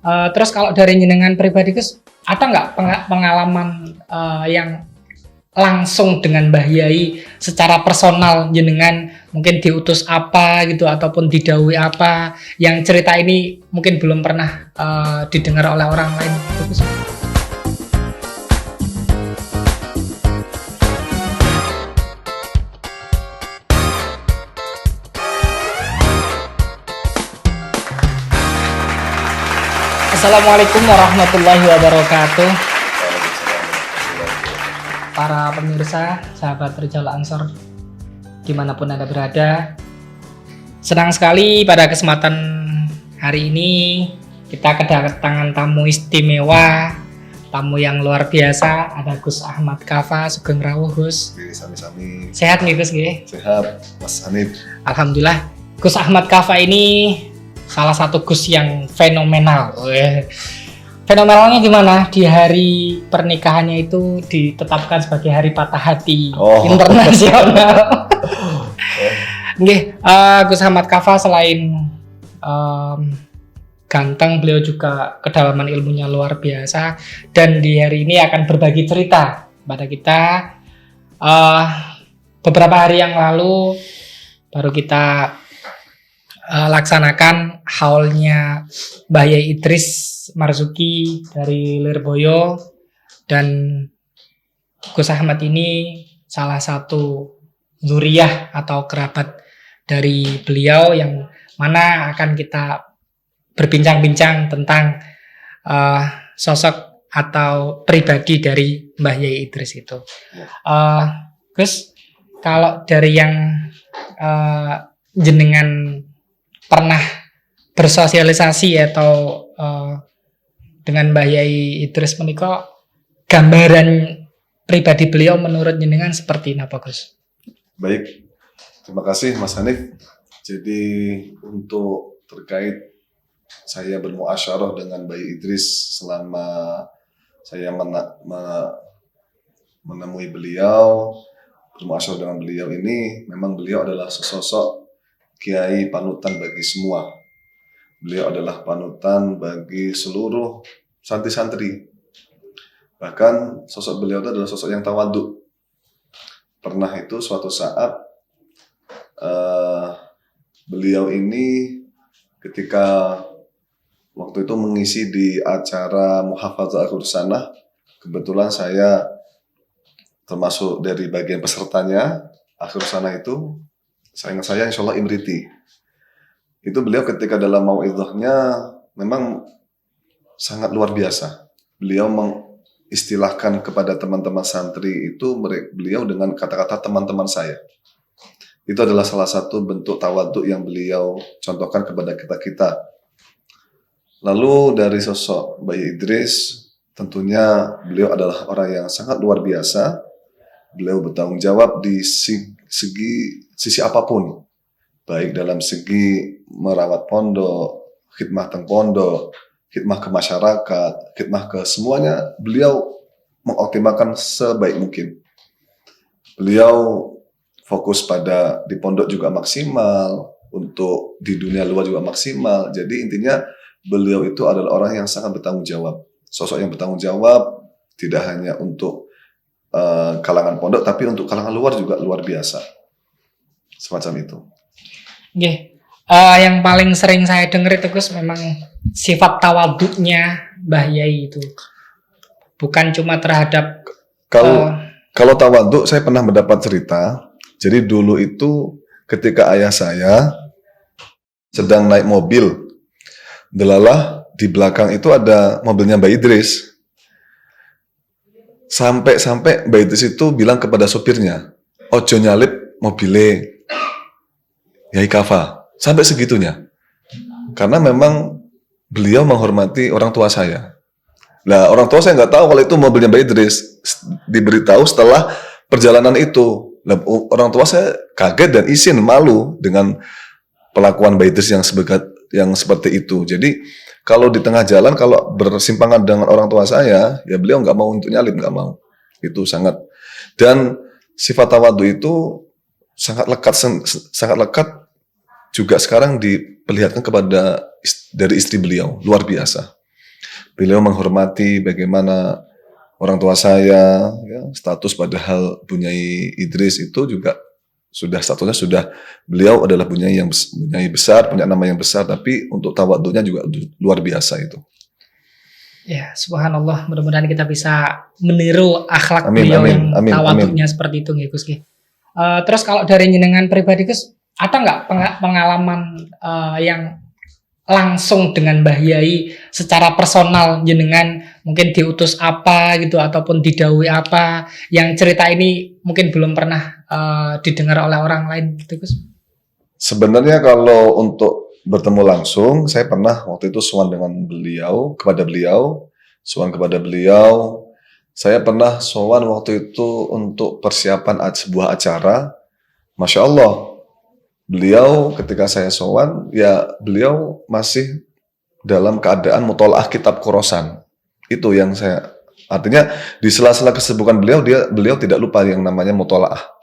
Terus kalau dari jenengan pribadi Gus, ada nggak pengalaman yang langsung dengan Mbah Yai secara personal, jenengan mungkin diutus apa gitu ataupun didhawuhi apa yang cerita ini mungkin belum pernah didengar oleh orang lain gitu, Gus? Assalamualaikum warahmatullahi wabarakatuh. Para pemirsa, sahabat Rijal Ansor dimanapun Anda berada, senang sekali pada kesempatan hari ini kita kedatangan tamu istimewa, tamu yang luar biasa. Ada Gus Ahmad Kaffa, Sugeng Rawuh Gus. Sami-sami. Sehat nih Gus? Sehat, Mas Hanif. Alhamdulillah. Gus Ahmad Kaffa ini salah satu Gus yang fenomenal. Fenomenalnya gimana? Di hari pernikahannya itu ditetapkan sebagai hari patah hati internasional. Nggih, Gus Ahmad Kaffa selain ganteng, beliau juga kedalaman ilmunya luar biasa, dan di hari ini akan berbagi cerita pada kita. Beberapa hari yang lalu baru kita laksanakan haulnya Mbah Yai Idris Marzuki dari Lirboyo, dan Gus Ahmad ini salah satu zuriyah atau kerabat dari beliau yang mana akan kita berbincang-bincang tentang sosok atau pribadi dari Mbah Yai Idris itu. Gus, kalau dari yang jenengan pernah bersosialisasi atau dengan Mbah Yai Idris menika, gambaran pribadi beliau menurut jenengan seperti apa, Gus? Baik, terima kasih Mas Hanif. Jadi untuk terkait saya bermuasyarah dengan Mbah Yai Idris selama saya menemui beliau, bermuasyarah dengan beliau ini, memang beliau adalah sesosok kiai panutan bagi semua. Beliau adalah panutan bagi seluruh santri-santri. Bahkan sosok beliau itu adalah sosok yang tawadhu. Pernah itu suatu saat beliau ini ketika waktu itu mengisi di acara Muhafadzah Akhir Sanah, kebetulan saya termasuk dari bagian pesertanya. Akhir Sanah itu saya insya Allah imriti. Itu beliau ketika dalam mau'idhahnya memang sangat luar biasa. Beliau mengistilahkan kepada teman-teman santri itu, beliau dengan kata-kata teman-teman saya. Itu adalah salah satu bentuk tawadhu yang beliau contohkan kepada kita-kita. Lalu dari sosok Mbah Yai Idris, tentunya beliau adalah orang yang sangat luar biasa. Beliau bertanggung jawab di sisi apapun, baik dalam segi merawat pondok, khidmah teng pondok, khidmah ke masyarakat, khidmah ke semuanya, beliau mengoptimalkan sebaik mungkin. Beliau fokus pada di pondok juga maksimal, untuk di dunia luar juga maksimal. Jadi intinya beliau itu adalah orang yang sangat bertanggung jawab, sosok yang bertanggung jawab, tidak hanya untuk kalangan pondok, tapi untuk kalangan luar juga luar biasa. Semacam itu. Oke. Yang paling sering saya dengar itu Gus, memang sifat tawaduknya Mbah Yai itu bukan cuma terhadap kalau tawaduk, saya pernah mendapat cerita. Jadi dulu itu ketika ayah saya sedang naik mobil, delalah di belakang itu ada mobilnya Mbah Idris. Sampai Mbah Idris itu bilang kepada sopirnya, ojo nyalip mobile Yai Kaffa. Sampai segitunya. Karena memang beliau menghormati orang tua saya. Nah, orang tua saya nggak tahu kalau itu mobilnya Mbah Idris. Diberitahu setelah perjalanan itu. Nah, orang tua saya kaget dan izin, malu dengan pelakuan Mbah Idris yang seperti itu. Jadi kalau di tengah jalan, kalau bersimpangan dengan orang tua saya, ya beliau nggak mau untuk nyalip, nggak mau. Itu sangat. Dan sifat tawadhu itu sangat lekat juga sekarang diperlihatkan kepada dari istri beliau, luar biasa. beliau menghormati bagaimana orang tua saya, ya, status padahal Bunyai Idris itu juga statusnya sudah beliau adalah Bunyai yang Bunyai besar, punya nama yang besar, tapi untuk tawadhunya juga luar biasa itu. Ya, subhanallah, mudah-mudahan kita bisa meniru akhlak beliau yang tawadhunya seperti itu nggih Gus. Terus kalau dari jenengan pribadi Gus, ada nggak pengalaman yang langsung dengan Mbah Yai secara personal, jenengan mungkin diutus apa gitu ataupun didhawuhi apa yang cerita ini mungkin belum pernah didengar oleh orang lain gitu Gus? Sebenarnya kalau untuk bertemu langsung, saya pernah waktu itu sowan kepada beliau. Saya pernah sowan waktu itu untuk persiapan sebuah acara. Masya Allah, beliau ketika saya sowan, ya beliau masih dalam keadaan mutolaah kitab Khorasan. Itu yang saya, artinya di sela-sela kesibukan beliau tidak lupa yang namanya mutolaah.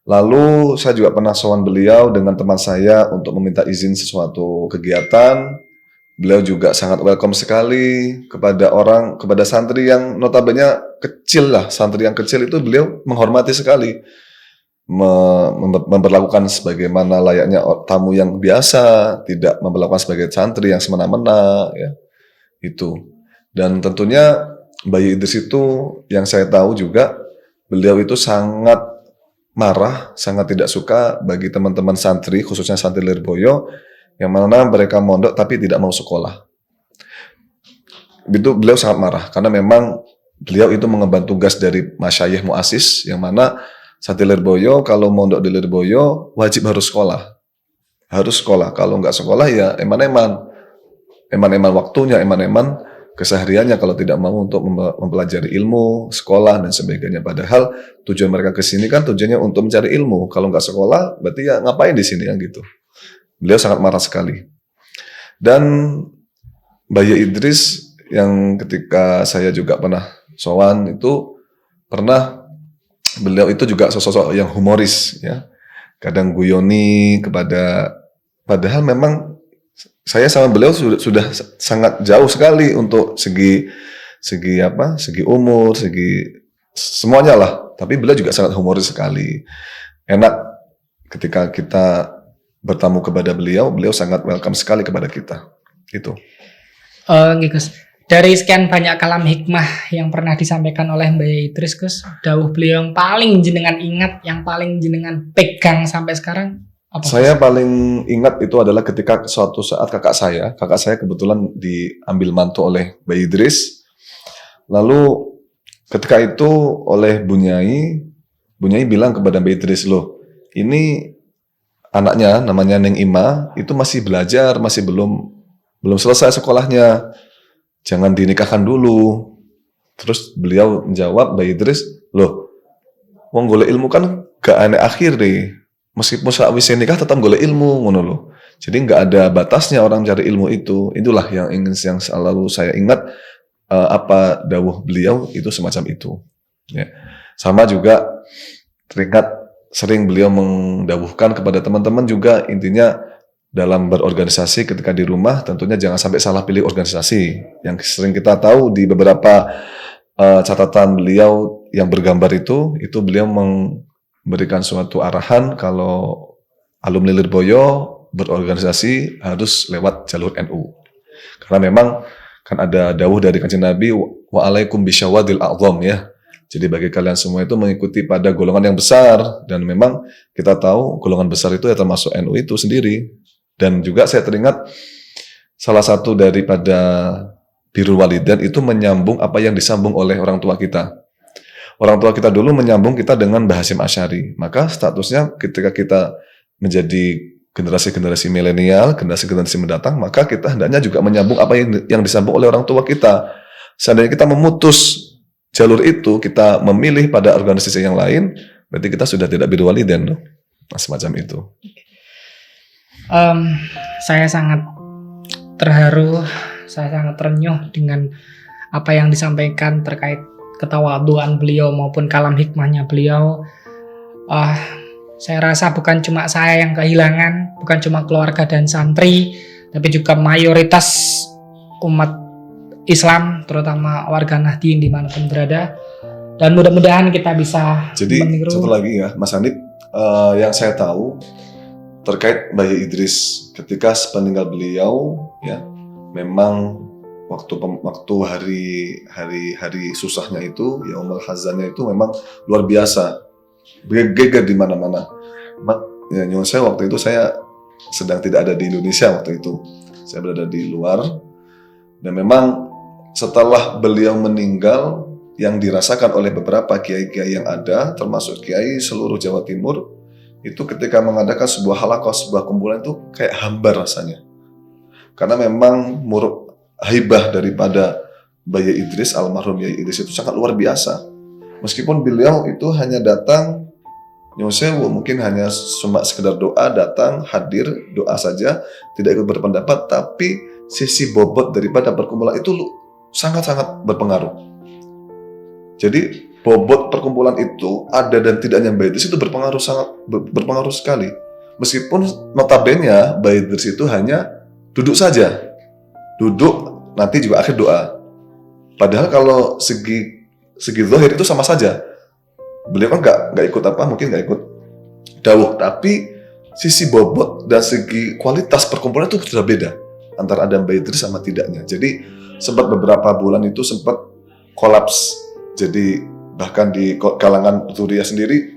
Lalu saya juga pernah sowan beliau dengan teman saya untuk meminta izin sesuatu kegiatan. Beliau juga sangat welcome sekali kepada santri yang notabene kecil lah. Santri yang kecil itu beliau menghormati sekali. Memperlakukan sebagaimana layaknya tamu yang biasa, tidak memperlakukan sebagai santri yang semena-mena, ya. Itu. Dan tentunya Mbah Idris itu yang saya tahu juga, beliau itu sangat marah, sangat tidak suka bagi teman-teman santri, khususnya santri Lirboyo, yang mana mereka mondok tapi tidak mau sekolah. Itu beliau sangat marah, karena memang beliau itu mengemban tugas dari masyayikh muassis, yang mana santri Lirboyo kalau mondok di Lirboyo wajib harus sekolah. Harus sekolah, kalau nggak sekolah ya eman-eman waktunya, eman-eman kesehariannya kalau tidak mau untuk mempelajari ilmu, sekolah dan sebagainya. Padahal tujuan mereka ke sini kan tujuannya untuk mencari ilmu. Kalau nggak sekolah, berarti ya ngapain di sini ya gitu. Beliau sangat marah sekali. Dan Mbah Yai Idris yang ketika saya juga pernah sowan itu pernah beliau itu juga sosok yang humoris, ya. Kadang guyoni padahal memang saya sama beliau sudah sangat jauh sekali untuk segi umur, segi semuanya lah. Tapi beliau juga sangat humoris sekali. Enak ketika kita bertamu kepada beliau sangat welcome sekali kepada kita. Itu. Gus. Dari sekian banyak kalam hikmah yang pernah disampaikan oleh Mbah Yai Idris, Gus, dawuh beliau yang paling jenengan ingat, yang paling jenengan pegang sampai sekarang apa? Saya paling ingat itu adalah ketika suatu saat kakak saya kebetulan diambil mantu oleh Mbah Idris. Lalu ketika itu oleh Bunyai bilang kepada Mbah Idris, loh ini anaknya namanya Neng Ima itu masih belajar, masih belum selesai sekolahnya, jangan dinikahkan dulu. Terus beliau menjawab, Mbah Idris, loh wong golek ilmu kan gak aneh akhir deh. Meskipun sakwise nikah tetap golek ilmu, ngono loh. Jadi nggak ada batasnya orang cari ilmu itu. Itulah yang selalu saya ingat, apa dawuh beliau itu semacam itu. Ya. Sama juga teringat sering beliau mendawuhkan kepada teman-teman juga, intinya dalam berorganisasi ketika di rumah tentunya jangan sampai salah pilih organisasi. Yang sering kita tahu di beberapa catatan beliau yang bergambar itu beliau memberikan suatu arahan kalau alumni Lirboyo berorganisasi harus lewat jalur NU. Karena memang kan ada dawuh dari Kanjeng Nabi, wa alaikum bisyawadil a'zam, ya. Jadi bagi kalian semua itu mengikuti pada golongan yang besar, dan memang kita tahu golongan besar itu ya termasuk NU itu sendiri. Dan juga saya teringat salah satu daripada birrul walidain itu menyambung apa yang disambung oleh orang tua kita. Orang tua kita dulu menyambung kita dengan Mbah Hasyim Asy'ari. Maka statusnya ketika kita menjadi generasi-generasi milenial, generasi-generasi mendatang, maka kita hendaknya juga menyambung apa yang disambung oleh orang tua kita. Seandainya kita memutus jalur itu, kita memilih pada organisasi yang lain, berarti kita sudah tidak birrul walidain. Nah, semacam itu. Saya sangat terharu, saya sangat terenyuh dengan apa yang disampaikan terkait ketawaduan beliau maupun kalam hikmahnya beliau. Saya rasa bukan cuma saya yang kehilangan, bukan cuma keluarga dan santri, tapi juga mayoritas umat Islam, terutama warga Nahdien dimanapun berada. Dan mudah-mudahan kita bisa Jadi meniru. satu lagi ya, Mas Hanif, yang saya tahu terkait Bayi Idris, ketika sepeninggal beliau, ya, memang waktu hari susahnya itu, ya Yaumul Hazannya itu memang luar biasa, geger di mana-mana. Ya, nyuwun saya waktu itu saya sedang tidak ada di Indonesia waktu itu, saya berada di luar, dan memang setelah beliau meninggal, yang dirasakan oleh beberapa kiai-kiai yang ada, termasuk kiai seluruh Jawa Timur, itu ketika mengadakan sebuah halaqah, sebuah kumpulan itu kayak hambar rasanya. Karena memang haibah daripada Bayi Idris, almarhum Bayi Idris itu sangat luar biasa. Meskipun beliau itu hanya datang, mungkin hanya cuma sekedar doa, datang, hadir, doa saja, tidak ikut berpendapat, tapi sisi bobot daripada perkumpulan itu sangat-sangat berpengaruh. Jadi bobot perkumpulan itu ada dan tidaknya Bayi Idris itu berpengaruh sekali. Meskipun notabene Bayi Idris itu hanya duduk saja, nanti juga akhir doa. Padahal kalau segi zahir itu sama saja. Beliau kan nggak ikut mungkin nggak ikut dawuh, tapi sisi bobot dan segi kualitas perkumpulan itu sudah beda antara ada Bayi Idris sama tidaknya. Jadi sempat beberapa bulan itu sempat kolaps. Jadi bahkan di kalangan Suriah sendiri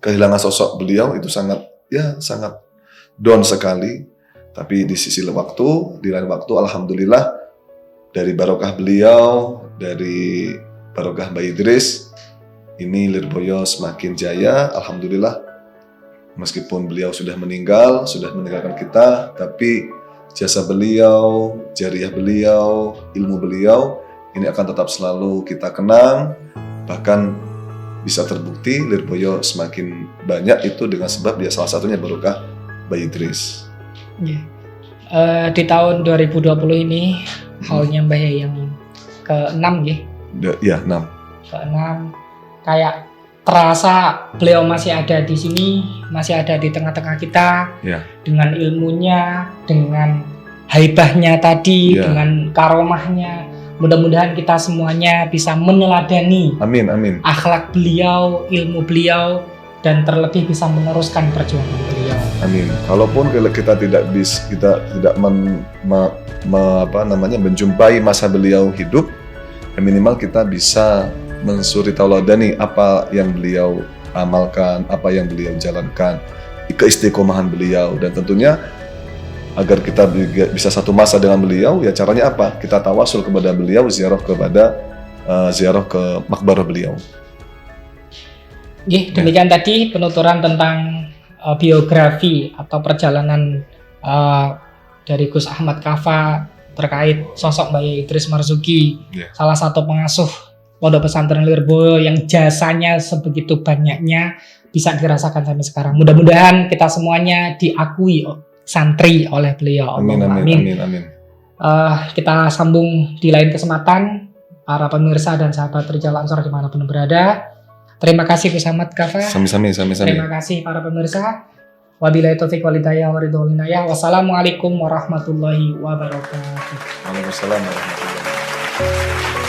kehilangan sosok beliau itu sangat down sekali. Tapi di lain waktu alhamdulillah dari barokah beliau, dari barokah Bayi Idris, ini Lirboyo semakin jaya, alhamdulillah. Meskipun beliau sudah meninggalkan kita, tapi jasa beliau, jariah beliau, ilmu beliau ini akan tetap selalu kita kenang. Bahkan bisa terbukti Lirboyo semakin banyak itu dengan sebab dia salah satunya barokah Bayi Idris. Di tahun 2020 ini haulnya Mbah Yai yang ke-6 ya 6. Ke-6 kayak terasa beliau masih ada di sini, masih ada di tengah-tengah kita, ya. Dengan ilmunya, dengan haibahnya tadi, ya. Dengan karomahnya. Mudah-mudahan kita semuanya bisa meneladani Amin. akhlak beliau, ilmu beliau, dan terlebih bisa meneruskan perjuangan beliau. Amin. Kalaupun kita tidak menjumpai masa beliau hidup, minimal kita bisa mensuri tauladani apa yang beliau amalkan, apa yang beliau jalankan, keistiqomahan beliau, dan tentunya agar kita bisa satu masa dengan beliau, ya caranya apa? Kita tawasul kepada beliau, ziarah ke makbarah beliau. Demikian tadi penuturan tentang biografi atau perjalanan dari Gus Ahmad Kaffa terkait sosok Bayi Idris Marzuki, salah satu pengasuh Pondok Pesantren Lirboyo yang jasanya sebegitu banyaknya bisa dirasakan sampai sekarang. Mudah-mudahan kita semuanya diakui santri oleh beliau. Amin. Kita sambung di lain kesempatan, para pemirsa dan sahabat Rijal Ansor dimanapun berada. Terima kasih Gus Ahmad Kaffa. Sami-sami. Terima kasih para pemirsa. Wabillahi taufiq wal hidayah wa ridwan minallah. Wassalamualaikum warahmatullahi wabarakatuh. Waalaikumsalam warahmatullahi wabarakatuh.